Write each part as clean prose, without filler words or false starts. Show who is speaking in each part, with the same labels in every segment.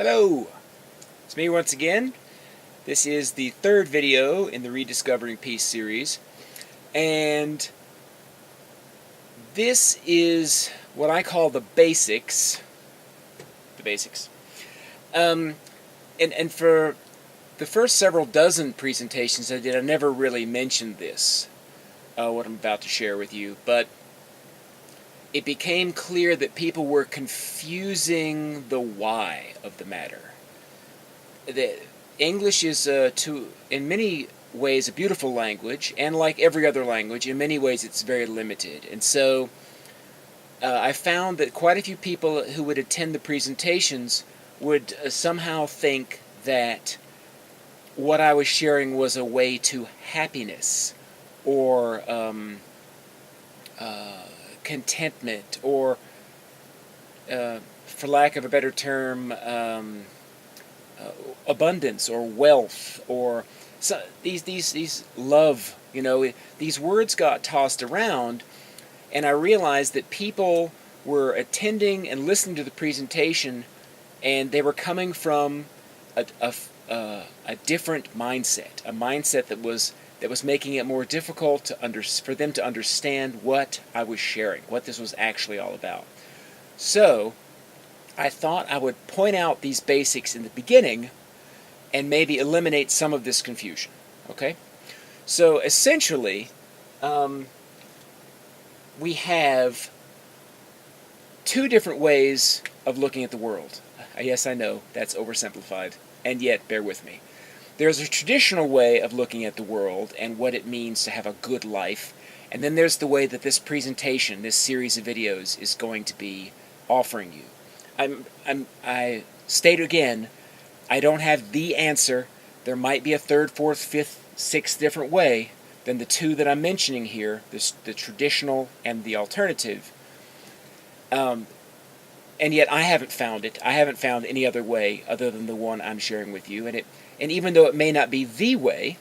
Speaker 1: Hello, it's me once again. This is the third video in the Rediscovering Peace series, and this is what I call the basics. And for the first several dozen presentations I did, I never really mentioned this, what I'm about to share with you, but it became clear that people were confusing the why of the matter. English is, in many ways, a beautiful language, and like every other language, in many ways it's very limited. And so I found that quite a few people who would attend the presentations would somehow think that what I was sharing was a way to happiness, or contentment, or, for lack of a better term, abundance or wealth, or these love. These words got tossed around, and I realized that people were attending and listening to the presentation, and they were coming from a different mindset, a mindset that was making it more difficult for them to understand what I was sharing, what this was actually all about. So I thought I would point out these basics in the beginning and maybe eliminate some of this confusion. Okay? So essentially, we have two different ways of looking at the world. Yes, I know, that's oversimplified, and yet, bear with me. There's a traditional way of looking at the world and what it means to have a good life, and then there's the way that this presentation, this series of videos, is going to be offering you. I state again, I don't have the answer. There might be a third, fourth, fifth, sixth different way than the two that I'm mentioning here, the traditional and the alternative. And yet I haven't found it. I haven't found any other way other than the one I'm sharing with you. And even though it may not be the way,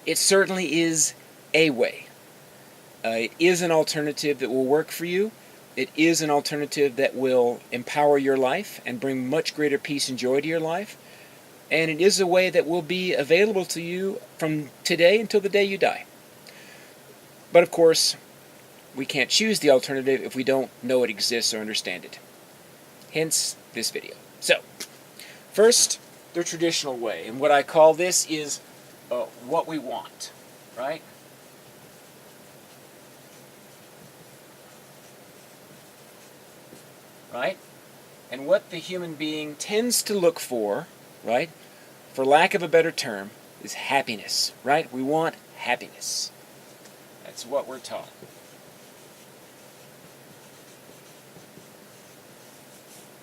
Speaker 1: it certainly is a way. It is an alternative that will work for you. It is an alternative that will empower your life and bring much greater peace and joy to your life. And it is a way that will be available to you from today until the day you die. But of course, we can't choose the alternative if we don't know it exists or understand it. Hence, this video. So, first, the traditional way. And what I call this is what we want, right? Right? And what the human being tends to look for, right, for lack of a better term, is happiness, right? We want happiness. That's what we're taught.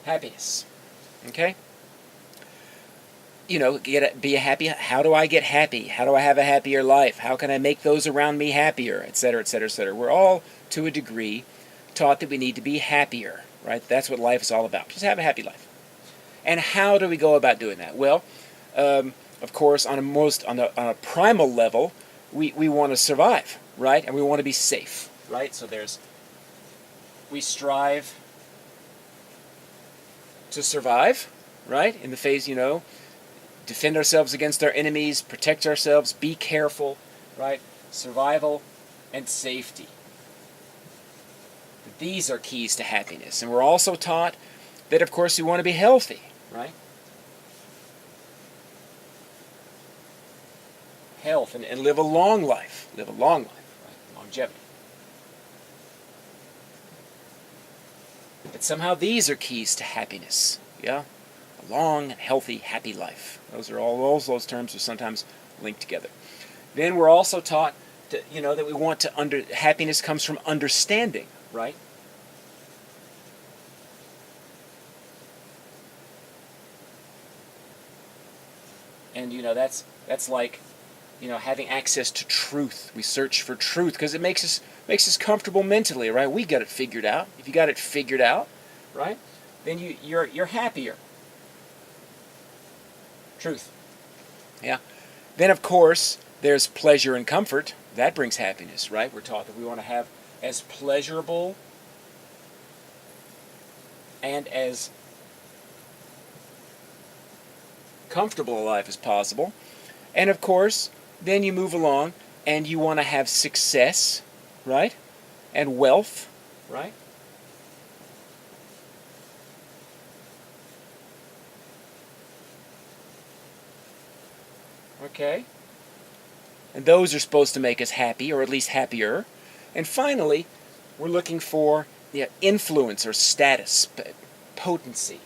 Speaker 1: Happiness. Okay? Be happy. How do I get happy? How do I have a happier life? How can I make those around me happier? Etc., etc., etc. We're all, to a degree, taught that we need to be happier, right? That's what life is all about. Just have a happy life. And how do we go about doing that? Well, of course, on a primal level, we want to survive, right? And we want to be safe, right? So we strive to survive, right? In the face, defend ourselves against our enemies, protect ourselves, be careful, right? Survival and safety. These are keys to happiness. And we're also taught that, of course, we want to be healthy, right? Health and live a long life. Live a long life, right? Longevity. But somehow these are keys to happiness, yeah? A long, healthy, happy life. Those terms are sometimes linked together. Then we're also taught that we want to happiness comes from understanding, right? And that's like having access to truth. We search for truth because it makes us comfortable mentally, right? We got it figured out. If you got it figured out, right, then you're happier. Truth. Yeah. Then of course there's pleasure and comfort. That brings happiness, right? We're taught that we want to have as pleasurable and as comfortable a life as possible. And of course, then you move along and you want to have success, right? And wealth, right? Okay? And those are supposed to make us happy, or at least happier. And finally, we're looking for influence or status, potency.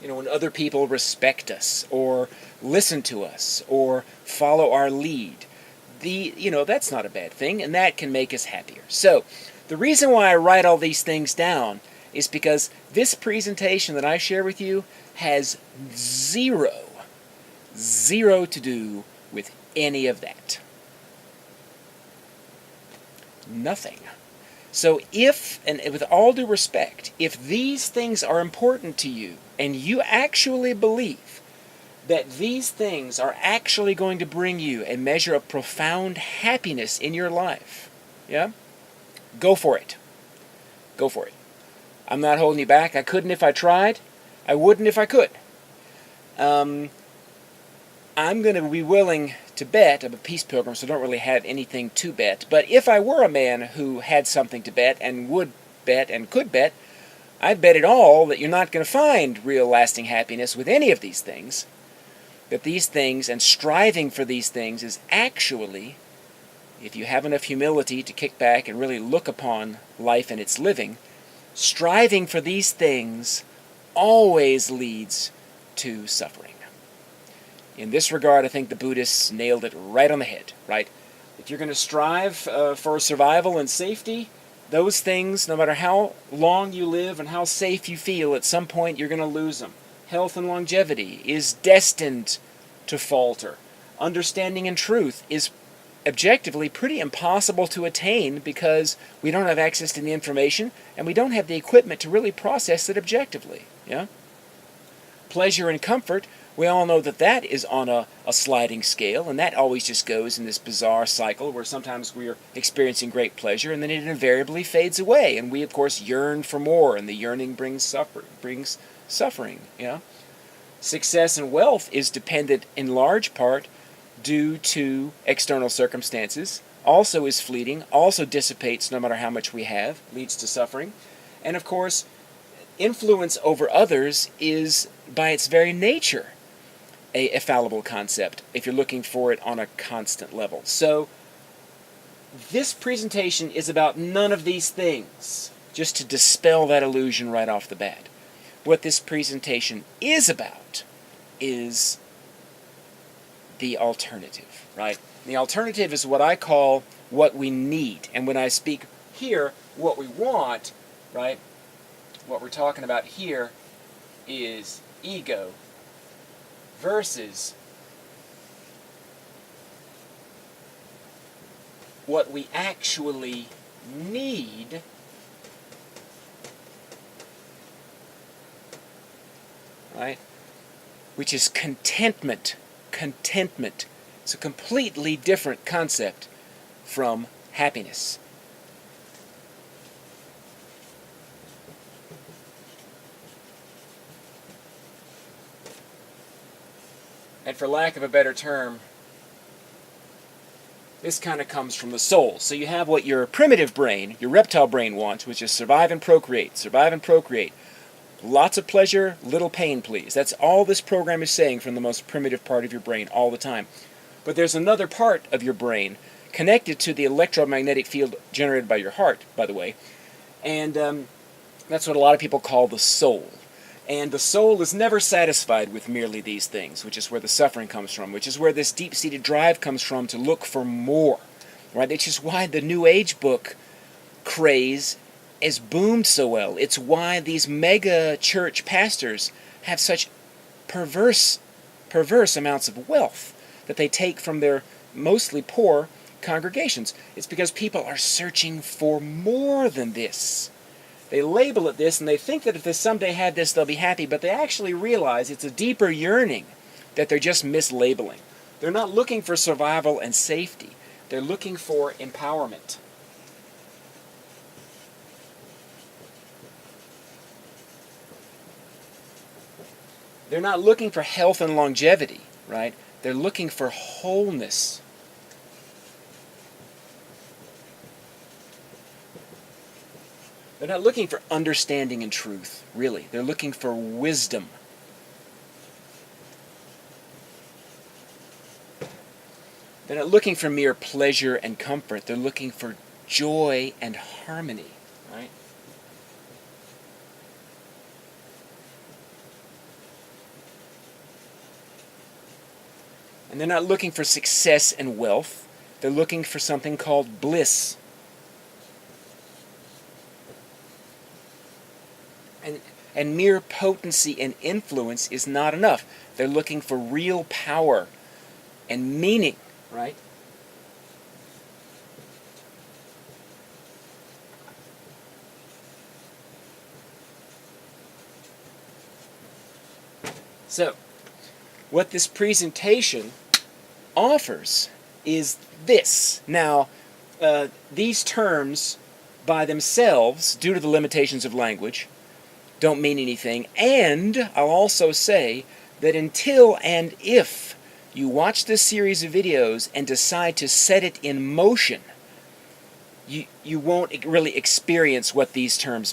Speaker 1: When other people respect us, or listen to us, or follow our lead, that's not a bad thing, and that can make us happier. So, the reason why I write all these things down is because this presentation that I share with you has zero to do with any of that. Nothing. So and with all due respect, if these things are important to you, and you actually believe that these things are actually going to bring you a measure of profound happiness in your life, go for it. Go for it. I'm not holding you back. I couldn't if I tried. I wouldn't if I could. I'm going to be willing to bet. I'm a peace pilgrim, so I don't really have anything to bet. But if I were a man who had something to bet and would bet and could bet, I'd bet it all that you're not going to find real lasting happiness with any of these things. That these things and striving for these things is actually, if you have enough humility to kick back and really look upon life and its living, striving for these things always leads to suffering. In this regard, I think the Buddhists nailed it right on the head, right? If you're going to strive for survival and safety, those things, no matter how long you live and how safe you feel, at some point you're going to lose them. Health and longevity is destined to falter. Understanding and truth is objectively pretty impossible to attain because we don't have access to the information and we don't have the equipment to really process it objectively. Pleasure and comfort, we all know that is on a sliding scale, and that always just goes in this bizarre cycle where sometimes we're experiencing great pleasure and then it invariably fades away, and we of course yearn for more, and the yearning brings suffering. Success and wealth is dependent in large part due to external circumstances, also is fleeting, also dissipates no matter how much we have, leads to suffering. And of course, influence over others is, by its very nature, a fallible concept if you're looking for it on a constant level. So, this presentation is about none of these things, just to dispel that illusion right off the bat. What this presentation is about is the alternative, right? The alternative is what I call what we need. And when I speak here, what we want, right? What we're talking about here is ego versus what we actually need, right? Which is contentment. Contentment. It's a completely different concept from happiness. And for lack of a better term, this kind of comes from the soul. So you have what your primitive brain, your reptile brain wants, which is survive and procreate, survive and procreate. Lots of pleasure, little pain, please. That's all this program is saying from the most primitive part of your brain all the time. But there's another part of your brain connected to the electromagnetic field generated by your heart, by the way. And that's what a lot of people call the soul. And the soul is never satisfied with merely these things, which is where the suffering comes from, which is where this deep-seated drive comes from to look for more. Right? It's just why the New Age book craze has boomed so well. It's why these mega church pastors have such perverse amounts of wealth that they take from their mostly poor congregations. It's because people are searching for more than this. They label it this, and they think that if they someday have this, they'll be happy, but they actually realize it's a deeper yearning that they're just mislabeling. They're not looking for survival and safety. They're looking for empowerment. They're not looking for health and longevity, right? They're looking for wholeness. They're not looking for understanding and truth, really. They're looking for wisdom. They're not looking for mere pleasure and comfort. They're looking for joy and harmony, right? And they're not looking for success and wealth. They're looking for something called bliss. And mere potency and influence is not enough. They're looking for real power and meaning, right? So, what this presentation offers is this. Now, these terms by themselves, due to the limitations of language, don't mean anything. And I'll also say that until and if you watch this series of videos and decide to set it in motion, you won't really experience what these terms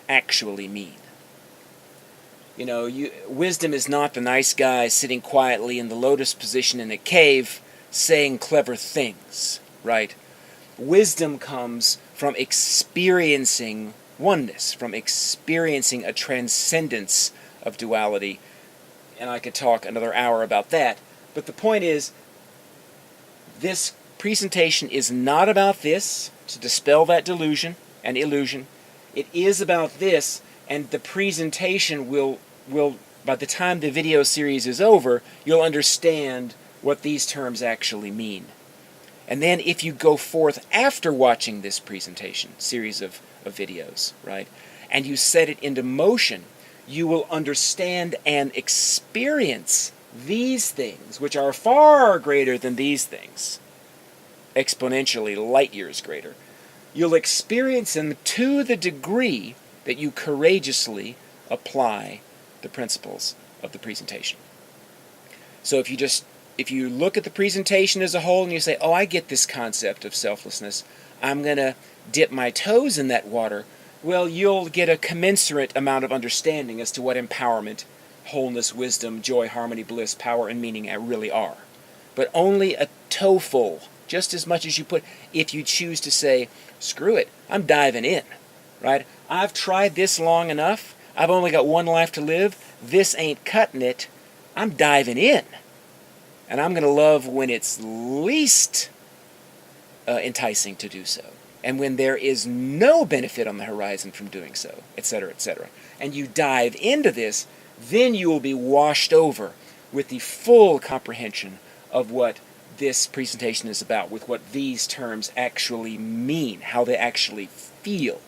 Speaker 1: actually mean. You know, wisdom is not the nice guy sitting quietly in the lotus position in a cave saying clever things, right? Wisdom comes from experiencing oneness, from experiencing a transcendence of duality. And I could talk another hour about that. But the point is, this presentation is not about this, to dispel that delusion and illusion. It is about this, and the presentation will by the time the video series is over, you'll understand what these terms actually mean. And then if you go forth after watching this presentation, series of videos, right, and you set it into motion, you will understand and experience these things, which are far greater than these things, exponentially light years greater. You'll experience them to the degree that you courageously apply the principles of the presentation. So if you look at the presentation as a whole and you say, oh, I get this concept of selflessness, I'm going to dip my toes in that water, well, you'll get a commensurate amount of understanding as to what empowerment, wholeness, wisdom, joy, harmony, bliss, power, and meaning really are. But only a toeful, just as much as you put, if you choose to say, screw it, I'm diving in, right? I've tried this long enough. I've only got one life to live. This ain't cutting it. I'm diving in. And I'm going to love when it's least enticing to do so. And when there is no benefit on the horizon from doing so, etc., etc. And you dive into this, then you will be washed over with the full comprehension of what this presentation is about, with what these terms actually mean, how they actually feel.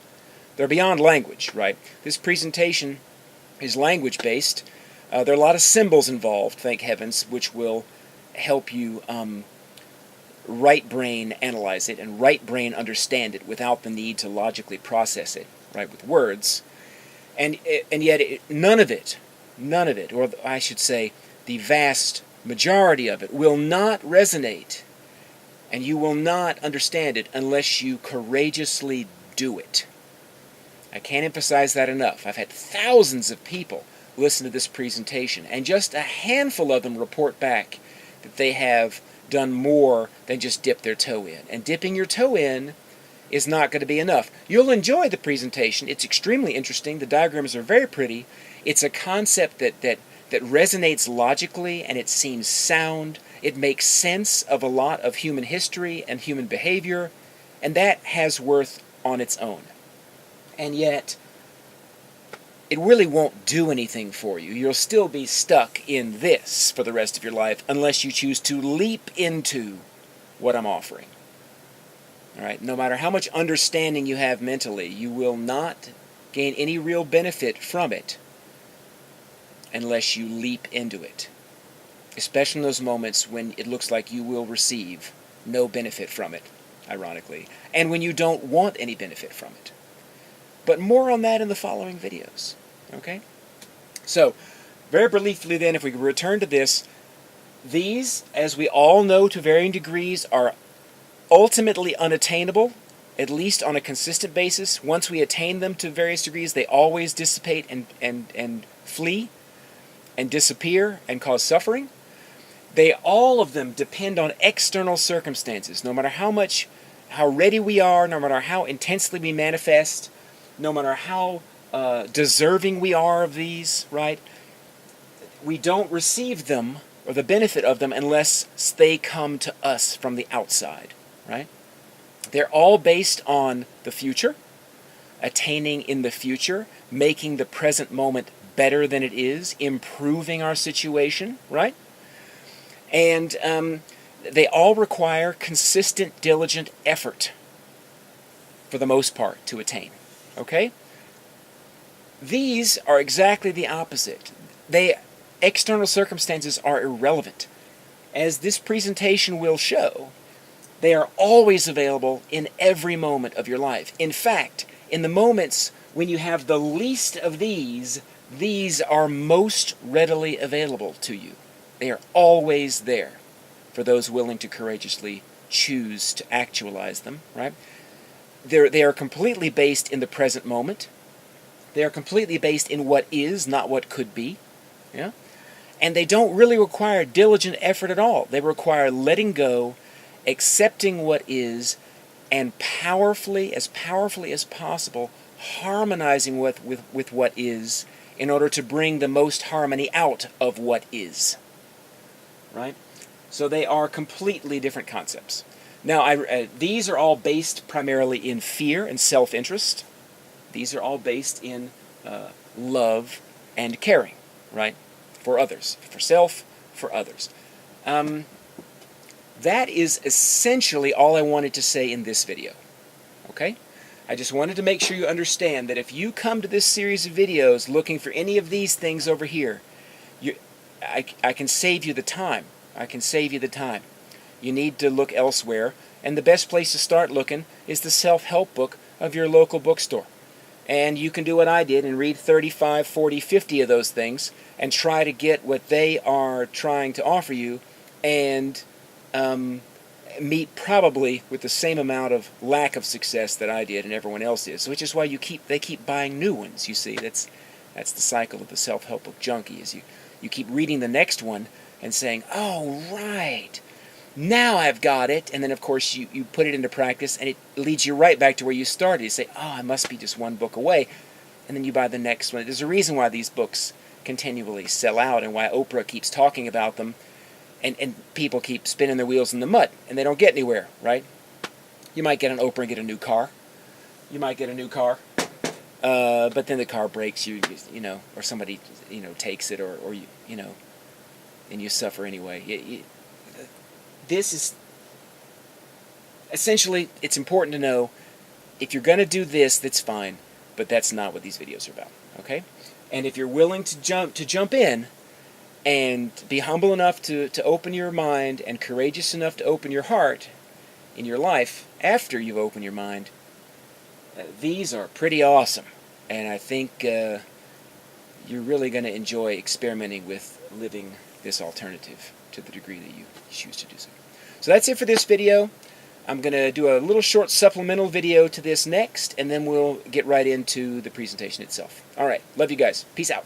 Speaker 1: They're beyond language, right? This presentation is language-based. There are a lot of symbols involved, thank heavens, which will help you right brain analyze it and right brain understand it without the need to logically process it, right, with words. And yet none of it, or I should say the vast majority of it, will not resonate, and you will not understand it unless you courageously do it. I can't emphasize that enough. I've had thousands of people listen to this presentation, and just a handful of them report back that they have done more than just dip their toe in. And dipping your toe in is not going to be enough. You'll enjoy the presentation. It's extremely interesting. The diagrams are very pretty. It's a concept that resonates logically, and it seems sound. It makes sense of a lot of human history and human behavior, and that has worth on its own. And yet, it really won't do anything for you. You'll still be stuck in this for the rest of your life unless you choose to leap into what I'm offering. All right? No matter how much understanding you have mentally, you will not gain any real benefit from it unless you leap into it. Especially in those moments when it looks like you will receive no benefit from it, ironically, and when you don't want any benefit from it. But more on that in the following videos. Okay? So, very briefly then, if we could return to this, these, as we all know to varying degrees, are ultimately unattainable, at least on a consistent basis. Once we attain them to various degrees, they always dissipate and flee and disappear and cause suffering. They, all of them, depend on external circumstances. No matter how ready we are, no matter how intensely we manifest, no matter how deserving we are of these, right? We don't receive them or the benefit of them unless they come to us from the outside, right? They're all based on the future, attaining in the future, making the present moment better than it is, improving our situation, right? And they all require consistent, diligent effort, for the most part, to attain, okay? These are exactly the opposite. External circumstances are irrelevant. As this presentation will show, they are always available in every moment of your life. In fact, in the moments when you have the least of these are most readily available to you. They are always there for those willing to courageously choose to actualize them, right? They are completely based in the present moment. They are completely based in what is, not what could be. Yeah? And they don't really require diligent effort at all. They require letting go, accepting what is, and powerfully as possible, harmonizing with what is in order to bring the most harmony out of what is. Right? So they are completely different concepts. Now, these are all based primarily in fear and self-interest. These are all based in love and caring, right? For others, for self, for others. That is essentially all I wanted to say in this video, okay? I just wanted to make sure you understand that if you come to this series of videos looking for any of these things over here, I can save you the time. I can save you the time. You need to look elsewhere, and the best place to start looking is the self-help book of your local bookstore. And you can do what I did and read 35, 40, 50 of those things and try to get what they are trying to offer you, and meet probably with the same amount of lack of success that I did and everyone else is. Which is why they keep buying new ones, you see. That's the cycle of the self-help book junkie, is you keep reading the next one and saying, oh, right, now I've got it. And then, of course, you put it into practice, and it leads you right back to where you started. You say, oh, I must be just one book away. And then you buy the next one. There's a reason why these books continually sell out and why Oprah keeps talking about them, and people keep spinning their wheels in the mud, and they don't get anywhere, right? You might get an Oprah and get a new car. You might get a new car. But then the car breaks, you know, or somebody, takes it, or and you suffer anyway. This is, essentially, it's important to know, if you're going to do this, that's fine, but that's not what these videos are about, okay? And if you're willing to jump in, and be humble enough to open your mind, and courageous enough to open your heart in your life after you've opened your mind, these are pretty awesome. And I think you're really going to enjoy experimenting with living this alternative to the degree that you choose to do so. So that's it for this video. I'm going to do a little short supplemental video to this next, and then we'll get right into the presentation itself. All right. Love you guys. Peace out.